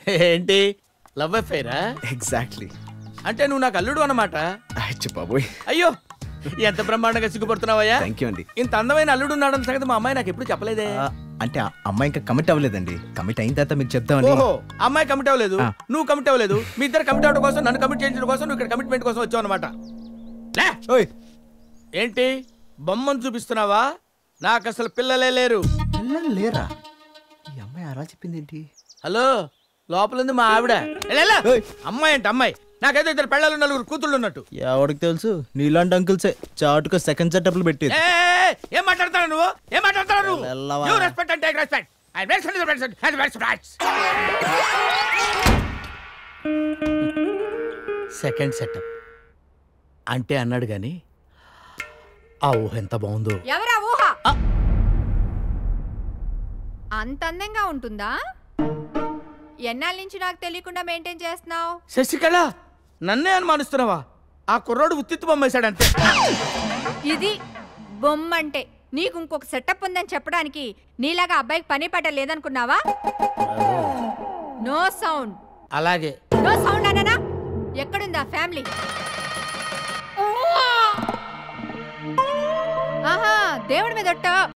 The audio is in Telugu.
ఏంటి లవ్ అఫైరా? ఎగ్జాక్ట్లీ. అంటే నువ్వు నాకు అల్లుడు అన్నమాట. అచ్చ బాబోయ్. అయ్యో ఎంత బ్రహ్మాండంగా సిగ్గుపడుతున్నావయ్యా. థ్యాంక్ యూ అండి. ఇంత అందమైన అల్లుడు ఉన్నాడన్న సంగతి మా అమ్మాయి నాకు ఎప్పుడు చెప్పలేదే. అంటే అమ్మాయి ఇంకా కమిట్ అవ్వలేదండి. కమిట్ అయిన తర్వాత మీకు చెప్తామని. ఓహో, అమ్మాయి కమిట్ అవ్వలేదు, నువ్వు కమిట్ అవ్వలేదు, మీ ఇద్దరు కమిట్ అవ్వడం కోసం నన్ను కమిట్ చేయించడం కోసం నువ్వు ఇక్కడ కమిట్మెంట్ కోసం వచ్చావు అనమాట. ఏంటి బొమ్మను చూపిస్తున్నావా? నాకు అసలు పిల్లలే లేరు. పిల్లలు లేరా? ఈ అమ్మాయి అలా చెప్పింది ఏంటి? హలో, లోపలుంది మా ఆవిడ. అమ్మాయి అంటే అమ్మాయి, నాకైతే ఇద్దరు పెళ్ళాలు 4 కూతుళ్ళు ఉన్నట్టు. ఎవరికి తెలుసు? నీలాంటి అంకుల్సే చాటుగా సెకండ్ సెటప్లు పెట్టేది. ఏం మాట్లాడతావు నువ్వు? ఏం మాట్లాడతావు నువ్వు? You respect and take respect. I respect the respect and respect. Second setup అంటే అన్నాడు గాని ఆ ఊహ ఎంత బాగుందో. ఎవరా ఊహ? అంత అందంగా ఉంటుందా? ఎన్నాళ్ళ నుంచి నాకు తెలియకుండా మెయింటైన్ చేస్తున్నావు? శశికళ, నన్నే అనుమానిస్తున్నావా? ఆ కుర్రోడు ఉత్తిత్తు బొమ్మేశాడంతే. ఇది బొమ్మ అంటే నీకు ఇంకొక సెటప్ ఉందని చెప్పడానికి నీలాగా అబ్బాయికి పని పట్ట లేదనుకున్నావా? No sound. అలాగే. నో సౌండ్ అన్నానా? ఎక్కడుందా ఫ్యామిలీ? ఆహా, దేవుడి మీద ఒట్టు.